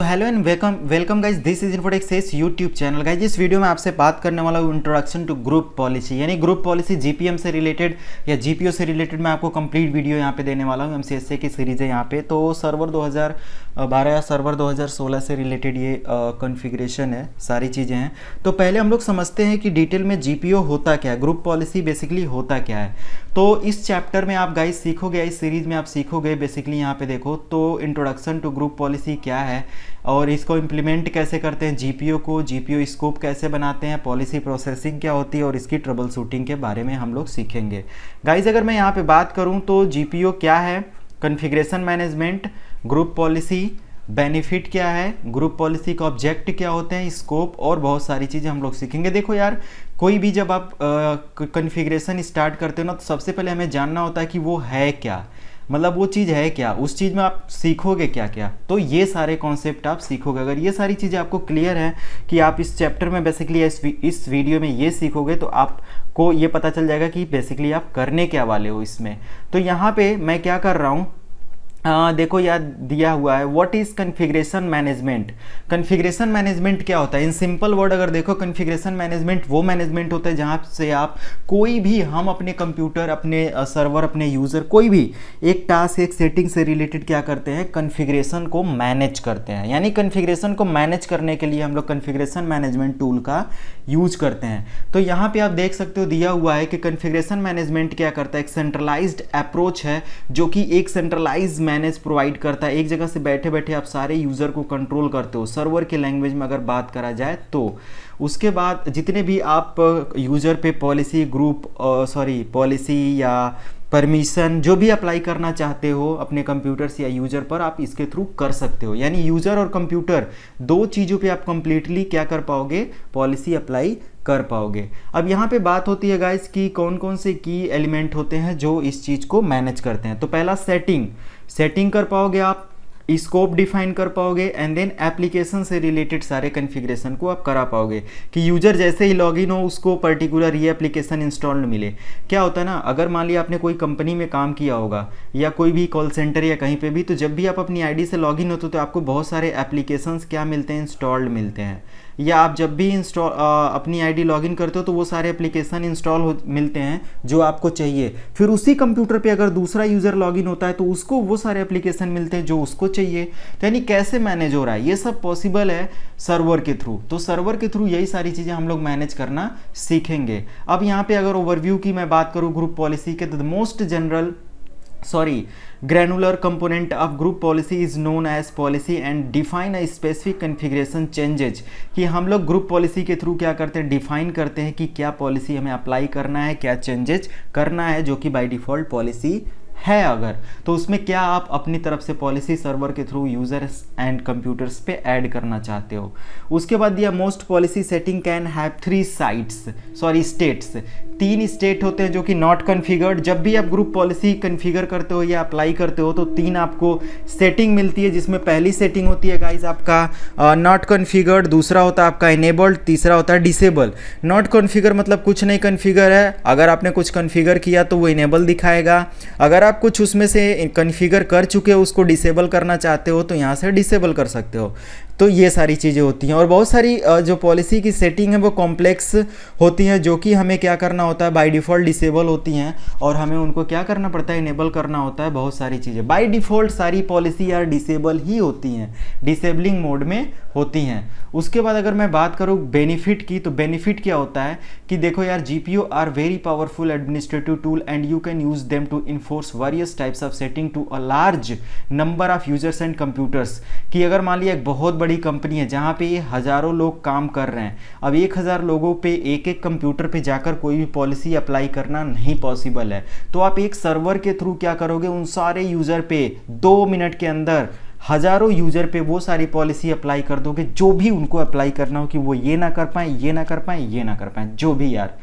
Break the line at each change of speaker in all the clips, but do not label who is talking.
Hello and welcome welcome guys, this is Infotech सेस YouTube channel. Guys इस video में आपसे बात करने वाला हूँ इंट्रोडक्शन टू ग्रुप पॉलिसी, यानी ग्रुप पॉलिसी जीपीएम से रिलेटेड या जीपीओ से रिलेटेड मैं आपको कंप्लीट वीडियो यहाँ पे देने वाला हूँ। एमसीएसए की सीरीज़ है यहाँ पे। तो सर्वर 2012 या सर्वर 2016 से रिलेटेड ये कॉन्फ़िगरेशन है, सारी चीज़ें हैं। तो पहले हम लोग समझते हैं कि डिटेल में जीपीओ होता क्या है, ग्रुप पॉलिसी बेसिकली होता क्या है। तो इस चैप्टर में आप गाइज सीखोगे, इस सीरीज़ में आप सीखोगे बेसिकली यहाँ पे देखो तो इंट्रोडक्शन टू ग्रुप पॉलिसी क्या है और इसको इम्प्लीमेंट कैसे करते हैं, जीपीओ को, जीपीओ स्कोप कैसे बनाते हैं, पॉलिसी प्रोसेसिंग क्या होती है और इसकी ट्रबल शूटिंग के बारे में हम लोग सीखेंगे। गाइज अगर मैं यहाँ पे बात करूँ तो जीपीओ क्या है, configuration management, group policy, benefit क्या है, ग्रुप पॉलिसी का ऑब्जेक्ट क्या होते हैं, स्कोप और बहुत सारी चीज़ें हम लोग सीखेंगे। देखो यार, कोई भी जब आप कॉन्फ़िगरेशन स्टार्ट करते हो ना तो सबसे पहले हमें जानना होता है कि वो है क्या, मतलब वो चीज़ है क्या, उस चीज़ में आप सीखोगे क्या क्या। तो ये सारे कॉन्सेप्ट आप सीखोगे। अगर ये सारी चीज़ें आपको क्लियर है कि आप इस चैप्टर में बेसिकली इस वीडियो में ये सीखोगे तो आपको ये पता चल जाएगा कि बेसिकली आप करने क्या वाले हो इसमें। तो यहाँ पे मैं क्या कर रहा हूँ, देखो याद दिया हुआ है what is configuration management. Configuration management क्या होता है, इन सिंपल वर्ड अगर देखो, कॉन्फ़िगरेशन मैनेजमेंट वो मैनेजमेंट होता है जहाँ से आप कोई भी, हम अपने कंप्यूटर, अपने सर्वर, अपने यूज़र, कोई भी एक टास्क, एक सेटिंग से रिलेटेड क्या करते हैं, कॉन्फ़िगरेशन को मैनेज करते हैं। यानी कॉन्फ़िगरेशन को मैनेज करने के लिए हम लोग कॉन्फ़िगरेशन मैनेजमेंट टूल का यूज करते हैं। तो यहाँ पे आप देख सकते हो दिया हुआ है कि कॉन्फ़िगरेशन मैनेजमेंट क्या करता है, एक सेंट्रलाइज्ड अप्रोच है जो कि एक सेंट्रलाइज मैनेज प्रोवाइड करता है। एक जगह से बैठे बैठे आप सारे यूज़र को कंट्रोल करते हो, सर्वर के लैंग्वेज में अगर बात करा जाए तो। उसके बाद जितने भी आप यूज़र पे पॉलिसी, पॉलिसी या परमिशन जो भी अप्लाई करना चाहते हो अपने कंप्यूटर से या यूज़र पर, आप इसके थ्रू कर सकते हो। यानी यूज़र और कंप्यूटर दो चीज़ों पे आप कंप्लीटली क्या कर पाओगे, पॉलिसी अप्लाई कर पाओगे। अब यहाँ पे बात होती है गाइस कि कौन कौन से की एलिमेंट होते हैं जो इस चीज़ को मैनेज करते हैं। तो पहला सेटिंग कर पाओगे आप, स्कोप डिफाइन कर पाओगे एंड देन एप्लीकेशन से रिलेटेड सारे कॉन्फ़िगरेशन को आप करा पाओगे कि यूज़र जैसे ही लॉगिन हो उसको पर्टिकुलर ये एप्लीकेशन इंस्टॉल्ड मिले। क्या होता है ना, अगर मान लिया आपने कोई कंपनी में काम किया होगा या कोई भी कॉल सेंटर या कहीं पे भी, तो जब भी आप अपनी आईडी से लॉगिन होते हो तो आपको बहुत सारे एप्लीकेशंस क्या मिलते हैं, इंस्टॉल्ड मिलते हैं। या आप जब भी अपनी आईडी लॉगिन करते हो तो वो सारे एप्लीकेशन इंस्टॉल मिलते हैं जो आपको चाहिए। फिर उसी कंप्यूटर पे अगर दूसरा यूज़र लॉगिन होता है तो उसको वो सारे एप्लीकेशन मिलते हैं जो उसको चाहिए। तो यानी कैसे मैनेज हो रहा है, ये सब पॉसिबल है सर्वर के थ्रू। तो सर्वर के थ्रू यही सारी चीज़ें हम लोग मैनेज करना सीखेंगे। अब यहाँ पे अगर ओवरव्यू की मैं बात करूँ ग्रुप पॉलिसी के, तो the most granular component of group policy is known as policy and define a specific configuration changes। कि हम लोग ग्रुप पॉलिसी के थ्रू क्या करते हैं, डिफाइन करते हैं कि क्या पॉलिसी हमें अप्लाई करना है, क्या चेंजेज करना है, जो कि बाय डिफ़ॉल्ट पॉलिसी है अगर, तो उसमें क्या आप अपनी तरफ से पॉलिसी सर्वर के थ्रू यूजर्स एंड कंप्यूटर्स पे ऐड करना चाहते हो। उसके बाद दिया most policy setting can have states. 3 state होते हैं जो कि नॉट कॉन्फ़िगर्ड। जब भी आप ग्रुप पॉलिसी कॉन्फ़िगर करते हो या अप्लाई करते हो तो 3 आपको सेटिंग मिलती है, जिसमें पहली सेटिंग होती है गाइज आपका नॉट कॉन्फ़िगर्ड, दूसरा होता है आपका इनेबल्ड, तीसरा होता है डिसेबल। नॉट कॉन्फ़िगर मतलब कुछ नहीं कॉन्फ़िगर है, अगर आपने कुछ कॉन्फ़िगर किया तो वो इनेबल दिखाएगा। अगर आप कुछ उसमें से कॉन्फ़िगर कर चुके हो, उसको डिसेबल करना चाहते हो तो यहाँ से डिसेबल कर सकते हो। तो ये सारी चीज़ें होती हैं और बहुत सारी जो पॉलिसी की सेटिंग है वो कॉम्प्लेक्स होती हैं, जो कि हमें क्या करना होता है, बाय डिफ़ॉल्ट डिसेबल होती हैं और हमें उनको क्या करना पड़ता है, इनेबल करना होता है। बहुत सारी चीज़ें बाय डिफ़ॉल्ट सारी पॉलिसी यार डिसेबल ही होती हैं, डिसेबलिंग मोड में होती हैं। उसके बाद अगर मैं बात करूँ बेनिफिट की, तो बेनिफिट क्या होता है कि देखो यार, GPO are very powerful administrative tool and you can use them to enforce various types of setting to a large number of users and computers. कि अगर मान लिया एक बहुत बड़ी कंपनी है जहाँ पे ये हज़ारों लोग काम कर रहे हैं, अब 1000 लोगों पे एक एक कंप्यूटर पे जाकर कोई भी पॉलिसी अप्लाई करना नहीं पॉसिबल है। तो आप एक सर्वर के थ्रू क्या करोगे, उन सारे यूज़र पे 2 मिनट के अंदर हज़ारों यूज़र पे वो सारी पॉलिसी अप्लाई कर दोगे जो भी उनको अप्लाई करना हो, कि वो ये ना कर पाएँ, ये ना कर पाएँ, ये ना कर पाएँ, जो भी यार।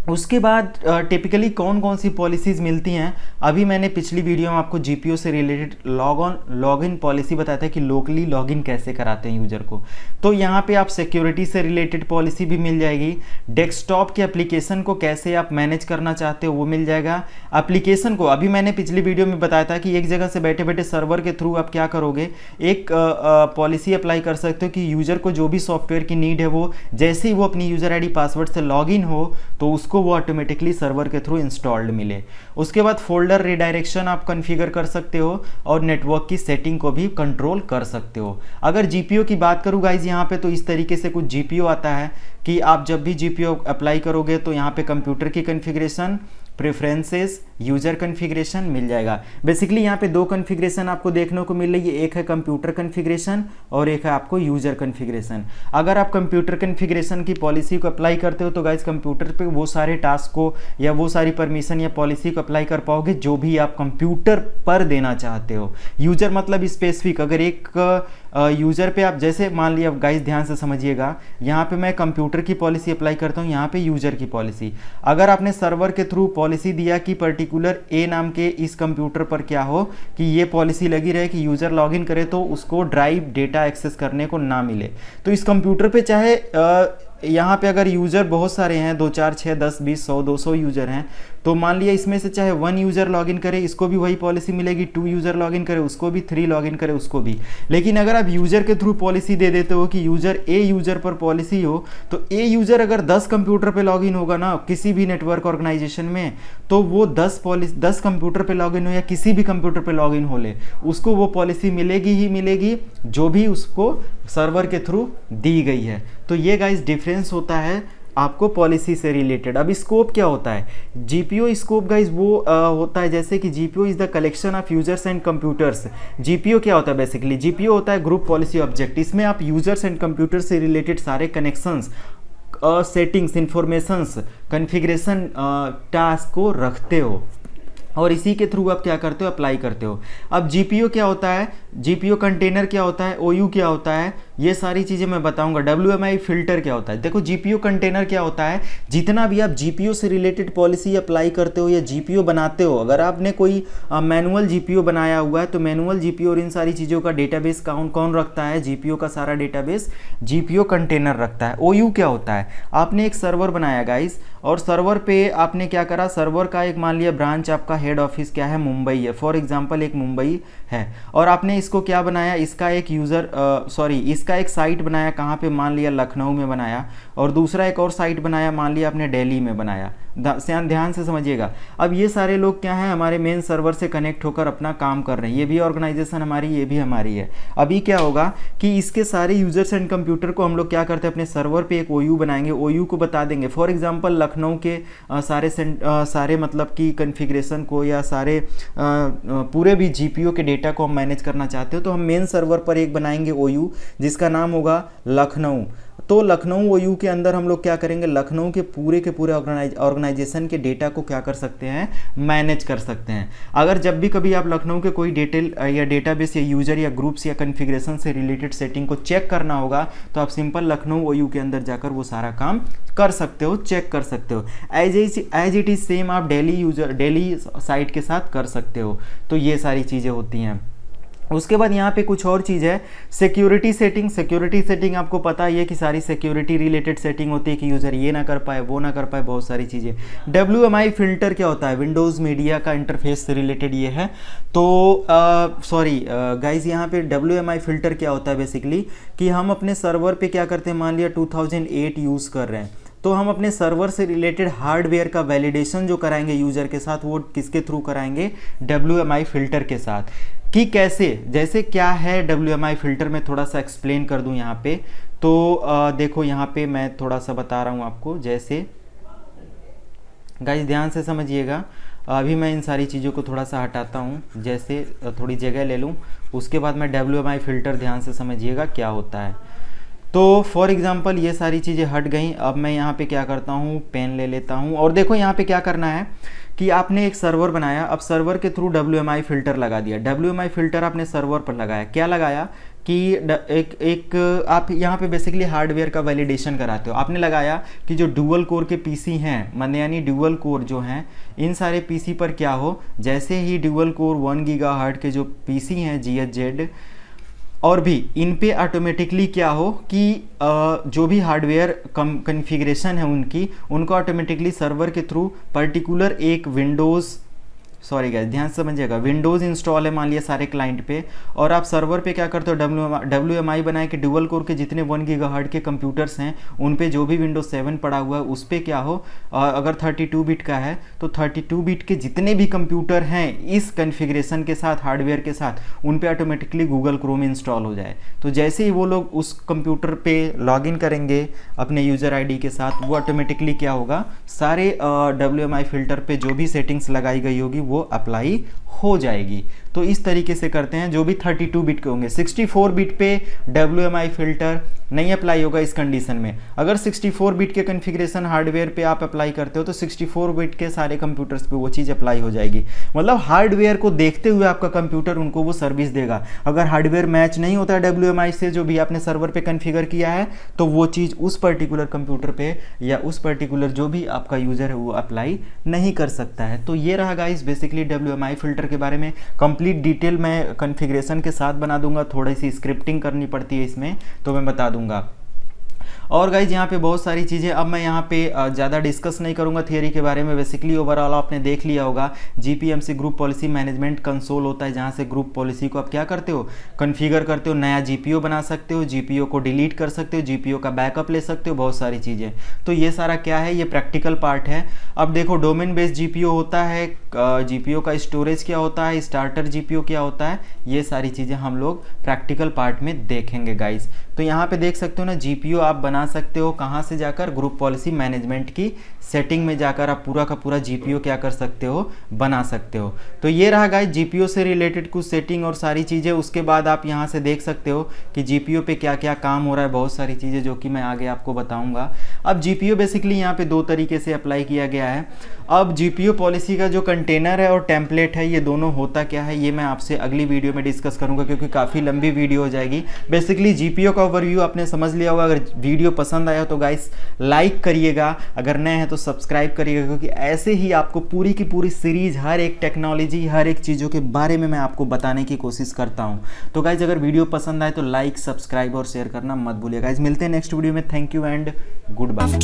उसके बाद टिपिकली कौन कौन सी पॉलिसीज़ मिलती हैं, अभी मैंने पिछली वीडियो में आपको जीपीओ से रिलेटेड लॉगिन पॉलिसी बताया था कि लोकली लॉगिन कैसे कराते हैं यूज़र को। तो यहाँ पे आप सिक्योरिटी से रिलेटेड पॉलिसी भी मिल जाएगी। डेस्कटॉप के एप्लीकेशन को कैसे आप मैनेज करना चाहते हो वो मिल जाएगा। एप्लीकेशन को अभी मैंने पिछली वीडियो में बताया था कि एक जगह से बैठे बैठे सर्वर के थ्रू आप क्या करोगे, एक पॉलिसी अप्लाई कर सकते हो कि यूज़र को जो भी सॉफ्टवेयर की नीड है वो जैसे ही वो अपनी यूज़र आईडी पासवर्ड से लॉगिन हो तो उसको वो ऑटोमेटिकली सर्वर के थ्रू इंस्टॉल्ड मिले। उसके बाद फोल्डर रिडायरेक्शन आप कॉन्फ़िगर कर सकते हो और नेटवर्क की सेटिंग को भी कंट्रोल कर सकते हो। अगर जीपीओ की बात करूँ गाइज यहाँ पे, तो इस तरीके से कुछ जीपीओ आता है कि आप जब भी जीपीओ अप्लाई करोगे तो यहाँ पे कंप्यूटर की कॉन्फ़िगरेशन, प्रेफरेंसेस, यूज़र कॉन्फ़िगरेशन मिल जाएगा। बेसिकली यहाँ पे दो कॉन्फ़िगरेशन आपको देखने को मिल रही है, एक है कंप्यूटर कॉन्फ़िगरेशन और एक है आपको यूज़र कॉन्फ़िगरेशन। अगर आप कंप्यूटर कॉन्फ़िगरेशन की पॉलिसी को अप्लाई करते हो तो गाइज कंप्यूटर पे वो सारे टास्क को या वो सारी परमिशन या पॉलिसी को अप्लाई कर पाओगे जो भी आप कंप्यूटर पर देना चाहते हो। यूज़र मतलब स्पेसिफिक, अगर एक यूज़र पे आप जैसे मान लिया गाइज, ध्यान से समझिएगा, यहाँ पे मैं कंप्यूटर की पॉलिसी अप्लाई करता हूँ, यहाँ पे यूज़र की पॉलिसी। अगर आपने सर्वर के थ्रू पॉलिसी दिया कि पर्टिकुलर ए नाम के इस कंप्यूटर पर क्या हो कि ये पॉलिसी लगी रहे कि यूज़र लॉगिन करे तो उसको ड्राइव डेटा एक्सेस करने को ना मिले, तो इस कंप्यूटर पे चाहे यहाँ पे अगर यूज़र बहुत सारे हैं, 2 4 6 10 20 100 200 यूज़र हैं, तो मान लिया इसमें से चाहे 1 यूज़र लॉगिन करे इसको भी वही पॉलिसी मिलेगी, 2 यूज़र लॉगिन करे उसको भी, 3 लॉगिन करे उसको भी। लेकिन अगर आप यूज़र के थ्रू पॉलिसी दे देते हो कि यूज़र ए यूज़र पर पॉलिसी हो, तो ए यूज़र अगर 10 कंप्यूटर पे लॉगिन होगा ना किसी भी नेटवर्क ऑर्गेनाइजेशन में, तो वो 10 कंप्यूटर पे लॉगिन हो या किसी भी कंप्यूटर पे लॉगिन हो ले, उसको वो पॉलिसी मिलेगी ही मिलेगी जो भी उसको सर्वर के थ्रू दी गई है। तो ये गाइस डिफरेंस होता है आपको पॉलिसी से रिलेटेड। अब स्कोप क्या होता है, जीपीओ स्कोप गाइस वो होता है जैसे कि GPO is the collection of users and computers. GPO क्या होता है, बेसिकली जीपीओ होता है ग्रुप पॉलिसी ऑब्जेक्ट। इसमें आप यूजर्स एंड कंप्यूटर से रिलेटेड सारे connections, settings, informations, configuration task को रखते हो और इसी के थ्रू आप क्या करते हो, अप्लाई करते हो। अब जीपीओ क्या होता है, जीपीओ कंटेनर क्या होता है, ओयू क्या होता है, ये सारी चीज़ें मैं बताऊंगा। डब्ल्यूएमआई फिल्टर क्या होता है। देखो जीपीओ कंटेनर क्या होता है, जितना भी आप जीपीओ से रिलेटेड पॉलिसी अप्लाई करते हो या जीपीओ बनाते हो, अगर आपने कोई मैनुअल जीपीओ बनाया हुआ है तो मैनुअल जीपीओ और इन सारी चीज़ों का डेटाबेस कौन रखता है, जीपीओ का सारा डेटाबेस जीपीओ कंटेनर रखता है। ओयू क्या होता है, आपने एक सर्वर बनाया गाइस और सर्वर पे आपने क्या करा, सर्वर का एक मान लिया ब्रांच, आपका हेड ऑफिस क्या है, मुंबई है, फॉर एग्जांपल एक मुंबई है, और आपने इसको क्या बनाया, इसका एक इसका एक साइट बनाया, कहाँ पे, मान लिया लखनऊ में बनाया, और दूसरा एक और साइट बनाया, मान लिया आपने दिल्ली में बनाया। ध्यान से समझिएगा। अब ये सारे लोग क्या हैं, हमारे मेन सर्वर से कनेक्ट होकर अपना काम कर रहे हैं, ये भी ऑर्गेनाइजेशन हमारी, ये भी हमारी है। अभी क्या होगा कि इसके सारे यूजर्स एंड कंप्यूटर को हम लोग क्या करते हैं, अपने सर्वर पे एक ओयू बनाएंगे, ओयू को बता देंगे, फॉर एग्जांपल लखनऊ के सारे मतलब कि कॉन्फ़िगरेशन को या सारे पूरे भी जीपीओ के डेटा को हम मैनेज करना चाहते हो तो हम मेन सर्वर पर एक बनाएंगे ओयू जिसका नाम होगा लखनऊ। तो लखनऊ ओयू के अंदर हम लोग क्या करेंगे, लखनऊ के पूरे ऑर्गेनाइजेशन के डेटा को क्या कर सकते हैं, मैनेज कर सकते हैं। अगर जब भी कभी आप लखनऊ के कोई डिटेल या डेटाबेस या यूजर या ग्रुप्स या कॉन्फ़िगरेशन से रिलेटेड सेटिंग को चेक करना होगा तो आप सिंपल लखनऊ ओयू के अंदर जाकर वो सारा काम कर सकते हो, चेक कर सकते हो। एज इट इज सेम आप डेली साइट के साथ कर सकते हो। तो ये सारी चीज़ें होती हैं। उसके बाद यहाँ पे कुछ और चीज़ है, सिक्योरिटी सेटिंग। सिक्योरिटी सेटिंग आपको पता ही है कि सारी सिक्योरिटी रिलेटेड सेटिंग होती है कि यूज़र ये ना कर पाए, वो ना कर पाए, बहुत सारी चीज़ें। WMI फिल्टर क्या होता है, विंडोज़ मीडिया का इंटरफेस से रिलेटेड ये है। तो गाइज यहाँ पे WMI फिल्टर क्या होता है, बेसिकली कि हम अपने सर्वर पे क्या करते हैं, मान लिया 2008 यूज़ कर रहे हैं तो हम अपने सर्वर से रिलेटेड हार्डवेयर का वैलिडेशन जो कराएंगे यूज़र के साथ, वो किसके थ्रू कराएंगे, WMI फिल्टर के साथ। कि कैसे, जैसे क्या है WMI फिल्टर, में थोड़ा सा एक्सप्लेन कर दूं यहाँ पे। तो देखो यहाँ पे मैं थोड़ा सा बता रहा हूँ आपको, जैसे गाइस ध्यान से समझिएगा। अभी मैं इन सारी चीज़ों को थोड़ा सा हटाता हूँ, जैसे थोड़ी जगह ले लूँ, उसके बाद मैं WMI फिल्टर ध्यान से समझिएगा क्या होता है। तो फॉर एग्जांपल ये सारी चीज़ें हट गई। अब मैं यहाँ पे क्या करता हूँ, पेन ले लेता हूँ और देखो यहाँ पे क्या करना है कि आपने एक सर्वर बनाया, अब सर्वर के थ्रू WMI फ़िल्टर लगा दिया। WMI फ़िल्टर आपने सर्वर पर लगाया, क्या लगाया कि एक आप यहाँ पे बेसिकली हार्डवेयर का वैलिडेशन कराते हो। आपने लगाया कि जो डुअल कोर के पीसी हैं, माने यानी डुअल कोर जो हैं, इन सारे पीसी पर क्या हो, जैसे ही डुअल कोर 1 गीगाहर्ट्ज़ के जो पीसी हैं GHZ और भी, इन पे ऑटोमेटिकली क्या हो कि जो भी हार्डवेयर कॉन्फ़िगरेशन है उनको ऑटोमेटिकली सर्वर के थ्रू पर्टिकुलर एक विंडोज़, सॉरी गाइस ध्यान से समझिएगा, विंडोज़ इंस्टॉल है मान लिया सारे क्लाइंट पे, और आप सर्वर पे क्या करते हो, WMI बनाए कि डुअल कोर के जितने 1 गीगाहर्ट्ज़ के कंप्यूटर्स हैं उन पे जो भी विंडोज 7 पड़ा हुआ है उस पे क्या हो, अगर 32 बिट का है तो 32 बिट के जितने भी कंप्यूटर हैं इस कन्फिग्रेशन के साथ, हार्डवेयर के साथ, उन पे ऑटोमेटिकली गूगल क्रोम इंस्टॉल हो जाए। तो जैसे ही वो लोग उस कंप्यूटर पे लॉगिन करेंगे अपने यूज़र ID के साथ, वो ऑटोमेटिकली क्या होगा, सारे WMI फ़िल्टर पे जो भी सेटिंग्स लगाई गई होगी वो अप्लाई हो जाएगी। तो इस तरीके से करते हैं जो भी 32 बिट के होंगे। 64 बिट पे WMI फ़िल्टर नहीं अप्लाई होगा इस कंडीशन में। अगर 64 बिट के कॉन्फ़िगरेशन हार्डवेयर पे आप अप्लाई करते हो तो 64 बिट के सारे कंप्यूटर्स पे वो चीज़ अप्लाई हो जाएगी। मतलब हार्डवेयर को देखते हुए आपका कंप्यूटर उनको वो सर्विस देगा। अगर हार्डवेयर मैच नहीं होता है WMI से जो भी आपने सर्वर पे कॉन्फ़िगर किया है, तो वो चीज़ उस पर्टिकुलर कंप्यूटर पे या उस पर्टिकुलर जो भी आपका यूज़र है वो अप्लाई नहीं कर सकता है। तो ये रहा गाइस बेसिकली WMI फ़िल्टर के बारे में। कंप्लीट डिटेल मैं कॉन्फ़िगरेशन के साथ बना दूंगा, थोड़ी सी स्क्रिप्टिंग करनी पड़ती है इसमें, तो मैं बता दूंगा। और गाइज यहाँ पे बहुत सारी चीज़ें, अब मैं यहाँ पे ज़्यादा डिस्कस नहीं करूँगा थियरी के बारे में। बेसिकली ओवरऑल आपने देख लिया होगा, GPMC group policy management console होता है जहाँ से ग्रुप पॉलिसी को आप क्या करते हो, कॉन्फ़िगर करते हो, नया GPO बना सकते हो, GPO को डिलीट कर सकते हो, GPO का बैकअप ले सकते हो, बहुत सारी चीज़ें। तो ये सारा क्या है, ये प्रैक्टिकल पार्ट है। अब देखो डोमेन बेस्ड GPO होता है, GPO का स्टोरेज क्या होता है, स्टार्टर GPO क्या होता है, ये सारी चीज़ें हम लोग प्रैक्टिकल पार्ट में देखेंगे गाइज। तो यहाँ पे देख सकते हो ना, GPO आप बना सकते हो कहाँ से जाकर, ग्रुप पॉलिसी मैनेजमेंट की सेटिंग में जाकर आप पूरा का पूरा GPO क्या कर सकते हो, बना सकते हो। तो ये रहा गाइज GPO से रिलेटेड कुछ सेटिंग और सारी चीज़ें। उसके बाद आप यहाँ से देख सकते हो कि GPO पे क्या क्या काम हो रहा है, बहुत सारी चीज़ें जो कि मैं आगे आपको बताऊँगा। अब GPO बेसिकली यहाँ पे 2 तरीके से अप्लाई किया गया है। अब GPO पॉलिसी का जो कंटेनर है और टेम्पलेट है, ये दोनों होता क्या है ये मैं आपसे अगली वीडियो में डिस्कस करूंगा, क्योंकि काफ़ी लंबी वीडियो हो जाएगी। बेसिकली GPO का ओवरव्यू आपने समझ लिया होगा। अगर वीडियो पसंद आया तो गाइस लाइक करिएगा, अगर नए हैं तो सब्सक्राइब करिएगा, क्योंकि ऐसे ही आपको पूरी की पूरी सीरीज, हर एक टेक्नोलॉजी, हर एक चीज़ों के बारे में मैं आपको बताने की कोशिश करता हूँ। तो गाइज अगर वीडियो पसंद आए तो लाइक, सब्सक्राइब और शेयर करना मत भूलिएगा। गाइज मिलते हैं नेक्स्ट वीडियो में। Thank you and good bye.